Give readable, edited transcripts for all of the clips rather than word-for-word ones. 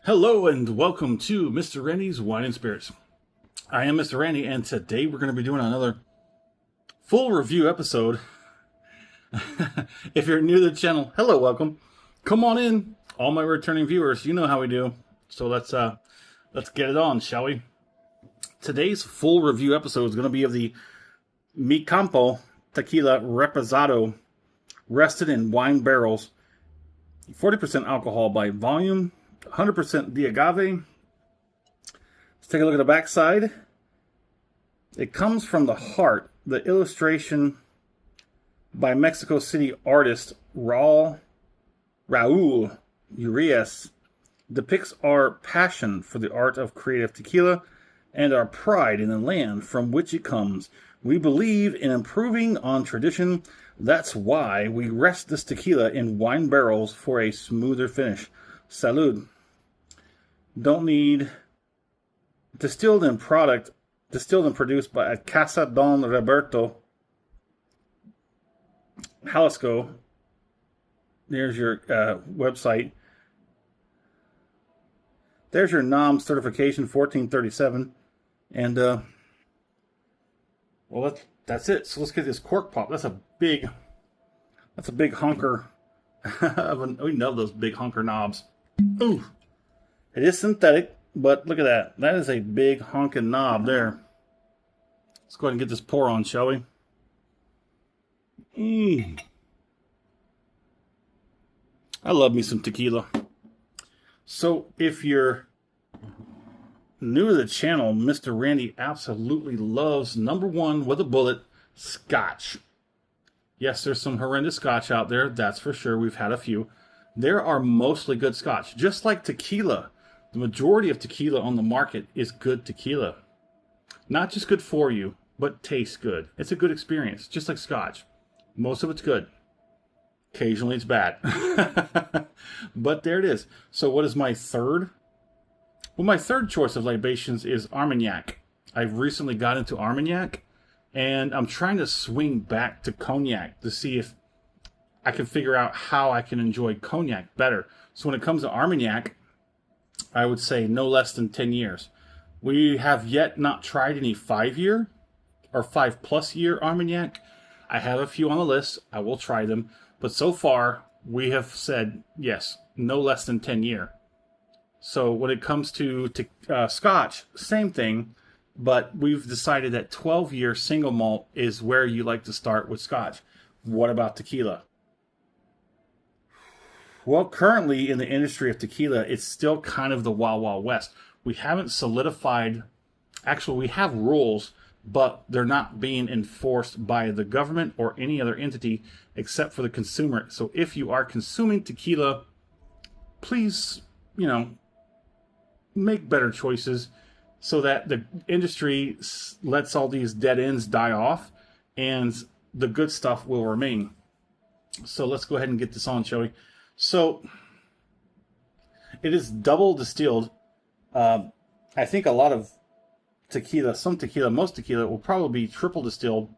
Hello and welcome to Mr. Randy's Wine and Spirits. I am Mr. Randy, and today we're going to be doing another full review episode. If you're new to the channel, hello, welcome. Come on in, all my returning viewers. You know how we do. So let's get it on, shall we? Today's full review episode is going to be of the Campo Tequila Reposado, rested in wine barrels, 40% alcohol by volume. 100% the agave. Let's take a look at the back side. It comes from the heart. The illustration by Mexico City artist Raul Urias depicts our passion for the art of creative tequila and our pride in the land from which it comes. We believe in improving on tradition. That's why we rest this tequila in wine barrels for a smoother finish. Salud. Don't need distilled and produced by at Casa Don Roberto, Jalisco. There's your website. There's your NOM certification 1437, and well, that's it. So let's get this cork pop. That's a big hunker. We know those big hunker knobs. Ooh. It is synthetic, but look at that. That is a big honking knob there. Let's go ahead and get this pour on, shall we? I love me some tequila. So if you're new to the channel, Mr. Randy absolutely loves, number one with a bullet, Scotch. Yes, there's some horrendous Scotch out there, that's for sure. We've had a few. There are mostly good Scotch, just like tequila. The majority of tequila on the market is good tequila. Not just good for you, but tastes good. It's a good experience, just like Scotch. Most of it's good. Occasionally it's bad. But there it is. So what is my third? Well, my third choice of libations is Armagnac. I've recently got into Armagnac, and I'm trying to swing back to Cognac to see if I can figure out how I can enjoy Cognac better. So when it comes to Armagnac, I would say no less than 10 years. We have yet not tried any 5-year or 5+ year Armagnac. I have a few on the list. I will try them. But so far, we have said, yes, no less than 10 year. So when it comes to Scotch, same thing. But we've decided that 12-year single malt is where you like to start with Scotch. What about tequila? Well, currently in the industry of tequila, it's still kind of the Wild Wild West. We haven't solidified, actually we have rules, but they're not being enforced by the government or any other entity except for the consumer. So if you are consuming tequila, please, make better choices so that the industry lets all these dead ends die off and the good stuff will remain. So let's go ahead and get this on, shall we? So, it is double distilled. I think a lot of tequila, most tequila will probably be triple distilled,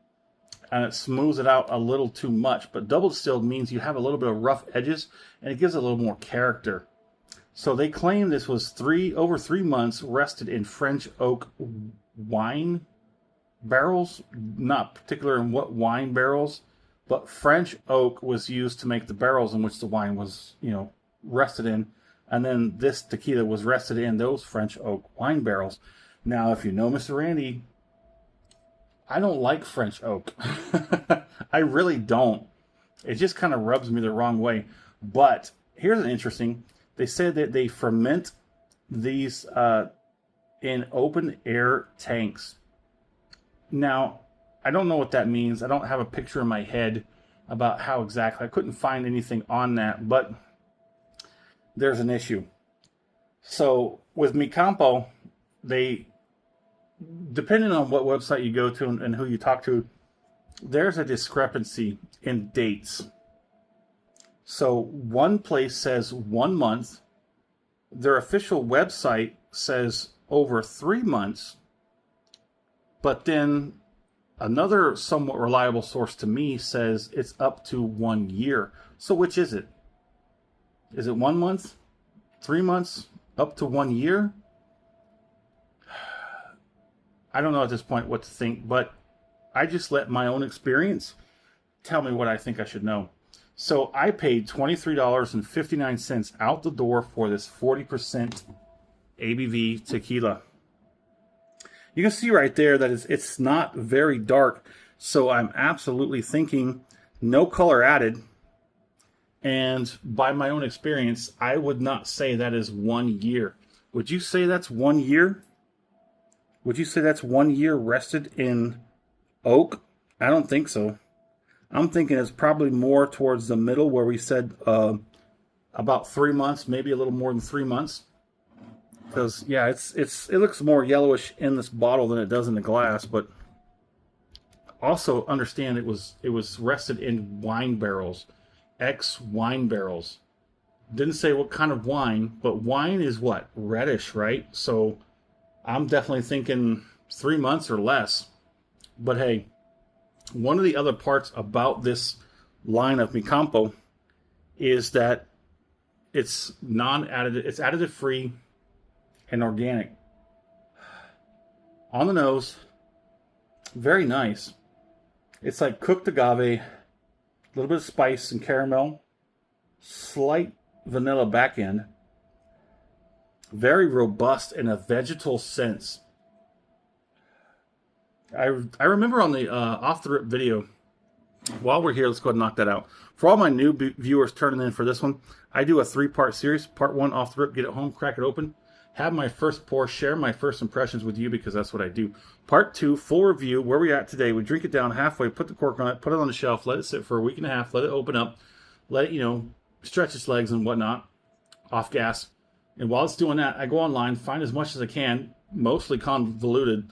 and it smooths it out a little too much. But double distilled means you have a little bit of rough edges, and it gives it a little more character. So they claim this was over 3 months rested in French oak wine barrels. Not particular in what wine barrels. But French oak was used to make the barrels in which the wine was, rested in. And then this tequila was rested in those French oak wine barrels. Now, if you know Mr. Randy, I don't like French oak. I really don't. It just kind of rubs me the wrong way. But here's an interesting. They said that they ferment these in open air tanks. Now, I don't know what that means. I don't have a picture in my head about how exactly. I couldn't find anything on that, but there's an issue. So with Mi Campo, depending on what website you go to and who you talk to, there's a discrepancy in dates. So one place says 1 month. Their official website says over 3 months. But then another somewhat reliable source to me says it's up to 1 year. So which is it? Is it 1 month? 3 months? up to 1 year. I don't know at this point what to think, but I just let my own experience tell me what I think I should know. So I paid $23.59 out the door for this 40% ABV tequila. You can see right there that it's not very dark, so I'm absolutely thinking no color added. And by my own experience, I would not say that is 1 year. Would you say that's 1 year? Would you say that's 1 year rested in oak? I don't think so. I'm thinking it's probably more towards the middle where we said about 3 months, maybe a little more than 3 months. Because yeah, it looks more yellowish in this bottle than it does in the glass, but also understand it was rested in wine barrels, ex-wine barrels. Didn't say what kind of wine, but wine is what? Reddish, right? So I'm definitely thinking 3 months or less. But hey, one of the other parts about this line of Mi Campo is that it's non-additive, it's additive free and organic. On the nose, very nice. It's like cooked agave, a little bit of spice and caramel, slight vanilla back end, very robust in a vegetal sense. I remember on the off the rip video, while we're here, let's go ahead and knock that out. For all my new viewers turning in for this one, I do a 3-part series. Part 1, off the rip, get it home, crack it open, have my first pour, share my first impressions with you because that's what I do. Part 2, full review, where we're at today. We drink it down halfway, put the cork on it, put it on the shelf, let it sit for a week and a half, let it open up, let it, stretch its legs and whatnot, off gas. And while it's doing that, I go online, find as much as I can, mostly convoluted,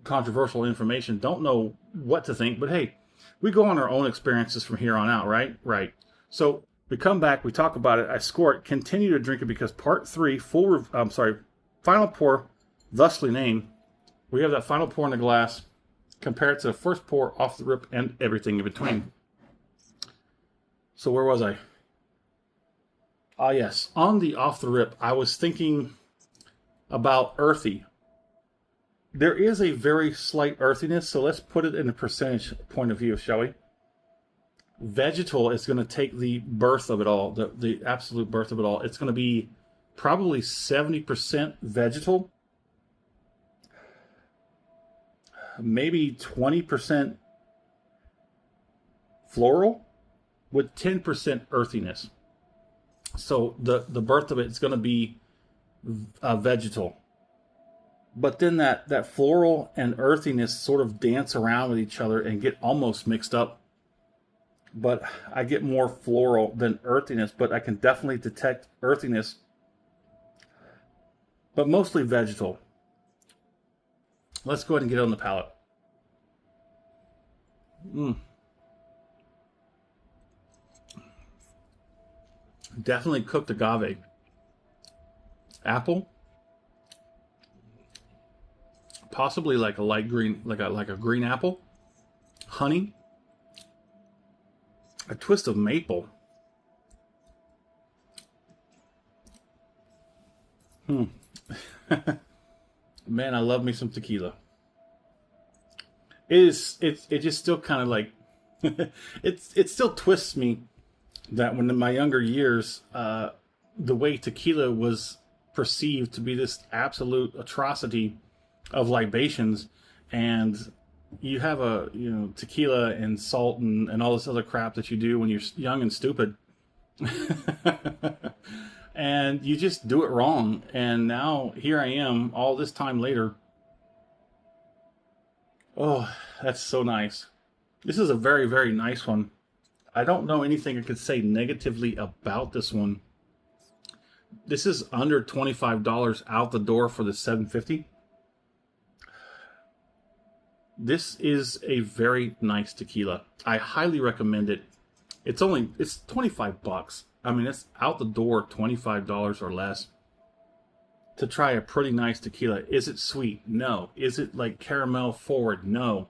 controversial information. Don't know what to think, but hey, we go on our own experiences from here on out, right? Right. So we come back, we talk about it, I score it, continue to drink it because part 3, final pour, thusly named, we have that final pour in the glass, compare it to the first pour, off the rip, and everything in between. So where was I? Ah, yes. On the off the rip, I was thinking about earthy. There is a very slight earthiness, so let's put it in a percentage point of view, shall we? Vegetal is going to take the birth of it all, the absolute birth of it all. It's going to be probably 70% vegetal, maybe 20% floral, with 10% earthiness. So the birth of it is going to be vegetal. But then that floral and earthiness sort of dance around with each other and get almost mixed up. But I get more floral than earthiness, but I can definitely detect earthiness. But mostly vegetal. Let's go ahead and get it on the palate. Definitely cooked agave. Apple. Possibly like a light green, like a green apple. Honey. A twist of maple. Man, I love me some tequila. It just still kind of like it still twists me that when in my younger years, the way tequila was perceived to be this absolute atrocity of libations, and you have tequila and salt and all this other crap that you do when you're young and stupid. And you just do it wrong. And now here I am all this time later. Oh, that's so nice. This is a very, very nice one. I don't know anything I could say negatively about this one. This is under $25 out the door for the 750. This is a very nice tequila. I highly recommend it. It's 25 bucks. I mean, it's out the door $25 or less to try a pretty nice tequila. Is it sweet? No. Is it like caramel forward? No.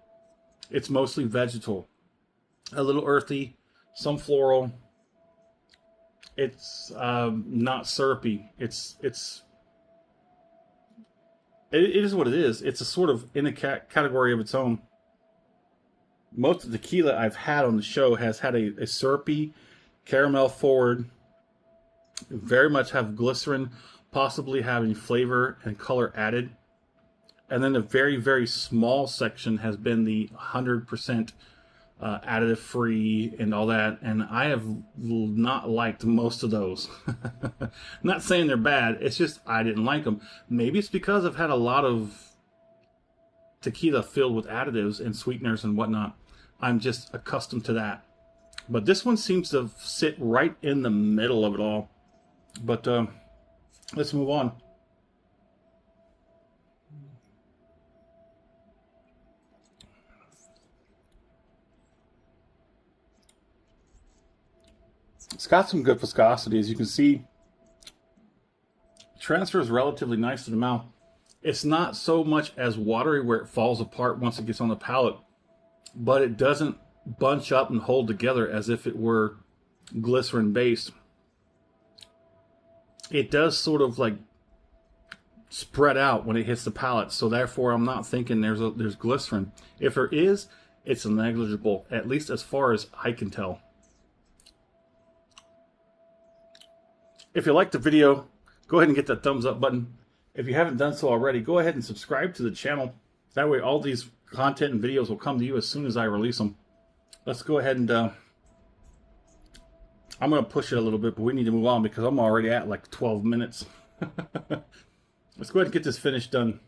It's mostly vegetal. A little earthy, some floral. It's not syrupy. It's it is what it is. It's a sort of in a category of its own. Most of the tequila I've had on the show has had a syrupy, caramel forward, very much have glycerin, possibly having flavor and color added. And then a very, very small section has been the 100% additive free and all that. And I have not liked most of those. Not saying they're bad. It's just I didn't like them. Maybe it's because I've had a lot of tequila filled with additives and sweeteners and whatnot. I'm just accustomed to that. But this one seems to sit right in the middle of it all. But let's move on. It's got some good viscosity, as you can see. Transfers relatively nice to the mouth. It's not so much as watery where it falls apart once it gets on the palate, but it doesn't bunch up and hold together as if it were glycerin based. It does sort of like spread out when it hits the palate, so therefore I'm not thinking there's glycerin. If there is, it's negligible, at least as far as I can tell. If you liked the video, go ahead and get that thumbs up button. If you haven't done so already, go ahead and subscribe to the channel. That way all these content and videos will come to you as soon as I release them. Let's go ahead and I'm going to push it a little bit, but we need to move on because I'm already at like 12 minutes. Let's go ahead and get this finish done.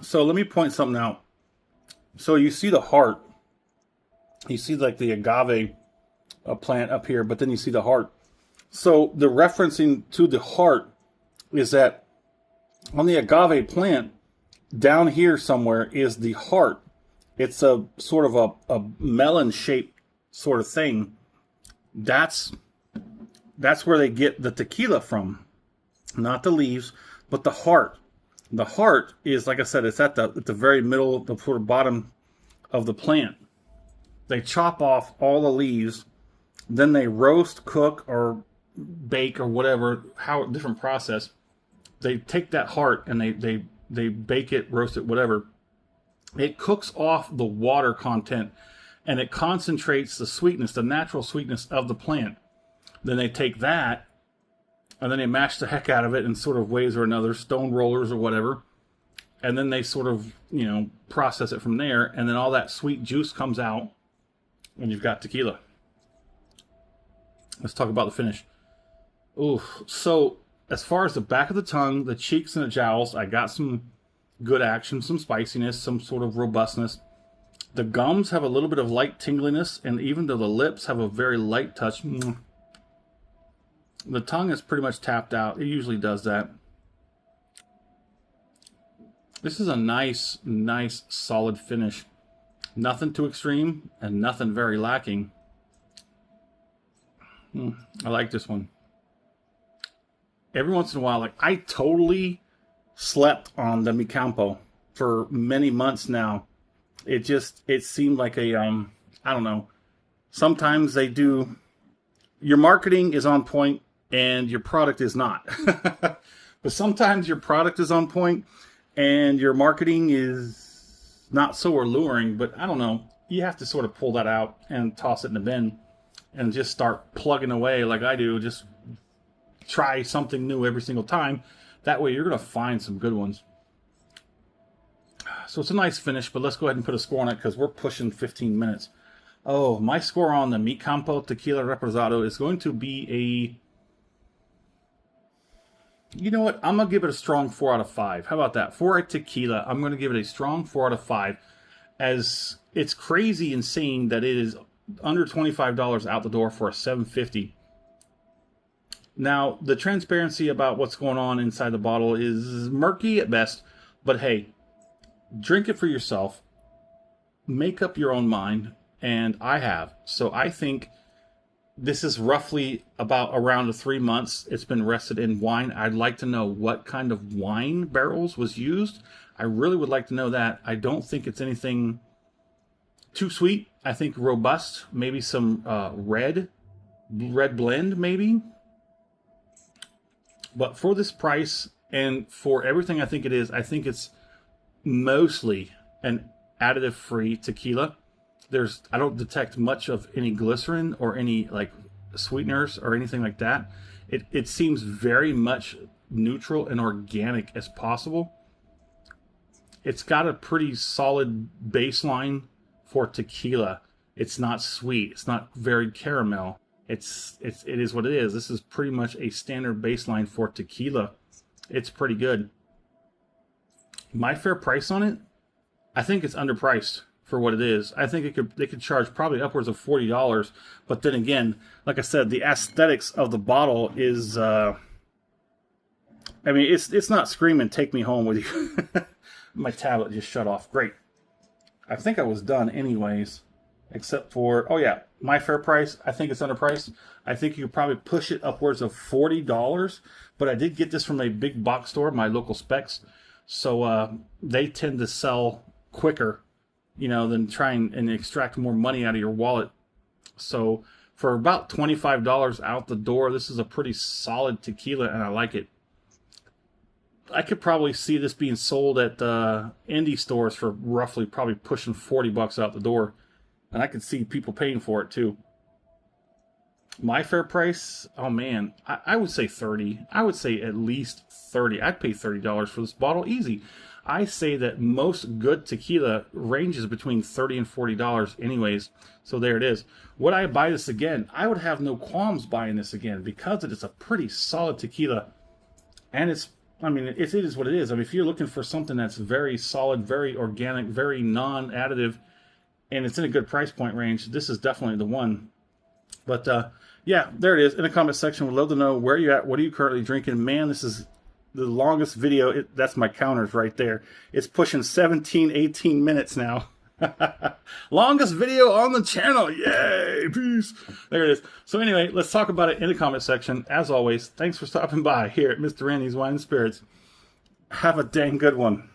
So let me point something out. So you see the heart. You see like the agave plant up here, but then you see the heart. So the referencing to the heart is that on the agave plant, down here somewhere is the heart. It's a sort of a melon-shaped sort of thing. That's where they get the tequila from. Not the leaves, but the heart. The heart is, like I said, it's at the very middle, the sort of bottom of the plant. They chop off all the leaves, then they roast, cook, or bake, or whatever, different process. They take that heart and they bake it, roast it, whatever. It cooks off the water content and it concentrates the sweetness, the natural sweetness of the plant. Then they take that and then they mash the heck out of it in sort of ways or another, stone rollers or whatever. And then they sort of, process it from there. And then all that sweet juice comes out and you've got tequila. Let's talk about the finish. Ooh, so as far as the back of the tongue, the cheeks and the jowls, I got some good action, some spiciness, some sort of robustness. The gums have a little bit of light tingliness, and even though the lips have a very light touch, the tongue is pretty much tapped out. It usually does that. This is a nice, solid finish. Nothing too extreme and nothing very lacking. I like this one. Every once in a while, like I totally slept on the Campo for many months now. It seemed like a, I don't know. Sometimes they do, your marketing is on point and your product is not. But sometimes your product is on point and your marketing is not so alluring, but I don't know. You have to sort of pull that out and toss it in the bin and just start plugging away like I do. Just try something new every single time. That way you're going to find some good ones. So it's a nice finish, but let's go ahead and put a score on it because we're pushing 15 minutes. Oh, my score on the Campo Tequila Reposado is going to be a... You know what? I'm going to give it a strong 4 out of 5. How about that? For a tequila, I'm going to give it a strong 4 out of 5. As it's crazy insane that it is under $25 out the door for a $7.50. Now, the transparency about what's going on inside the bottle is murky at best. But hey, drink it for yourself. Make up your own mind. And I have. So I think This is roughly about around 3 months. It's been rested in wine. I'd like to know what kind of wine barrels was used. I really would like to know that. I don't think it's anything too sweet. I think robust, maybe some red blend maybe. But for this price and for everything I think I think it's mostly an additive free tequila. I don't detect much of any glycerin or any like sweeteners or anything like that. It seems very much neutral and organic as possible. It's got a pretty solid baseline for tequila. It's not sweet. It's not very caramel. It is what it is. This is pretty much a standard baseline for tequila. It's pretty good. My fair price on it, I think it's underpriced for what it is. I think they could charge probably upwards of $40. But then again, like I said, the aesthetics of the bottle is I mean, it's not screaming "take me home with you." My tablet just shut off. Great. I think I was done anyways, except for, oh yeah, my fair price. I think it's underpriced. I think you could probably push it upwards of $40. But I did get this from a big box store, my local Specs. So they tend to sell quicker, than trying and extract more money out of your wallet. So for about $25 out the door, this is a pretty solid tequila, and I like it. I could probably see this being sold at indie stores for roughly probably pushing $40 out the door. And I could see people paying for it too. My fair price, oh man, I would say 30. I would say at least 30. I'd pay $30 for this bottle easy. I say that most good tequila ranges between $30 and $40 anyways. So there it is. Would I buy this again? I would have no qualms buying this again because it is a pretty solid tequila. And it is what it is. I mean, if you're looking for something that's very solid, very organic, very non-additive, and it's in a good price point range, this is definitely the one. But yeah, there it is. In the comment section, we'd love to know where you're at. What are you currently drinking? Man, this is the longest video. That's my counters right there. It's pushing 17, 18 minutes now. Longest video on the channel. Yay! Peace. There it is. So anyway, let's talk about it in the comment section. As always, thanks for stopping by here at Mr. Randy's Wine and Spirits. Have a dang good one.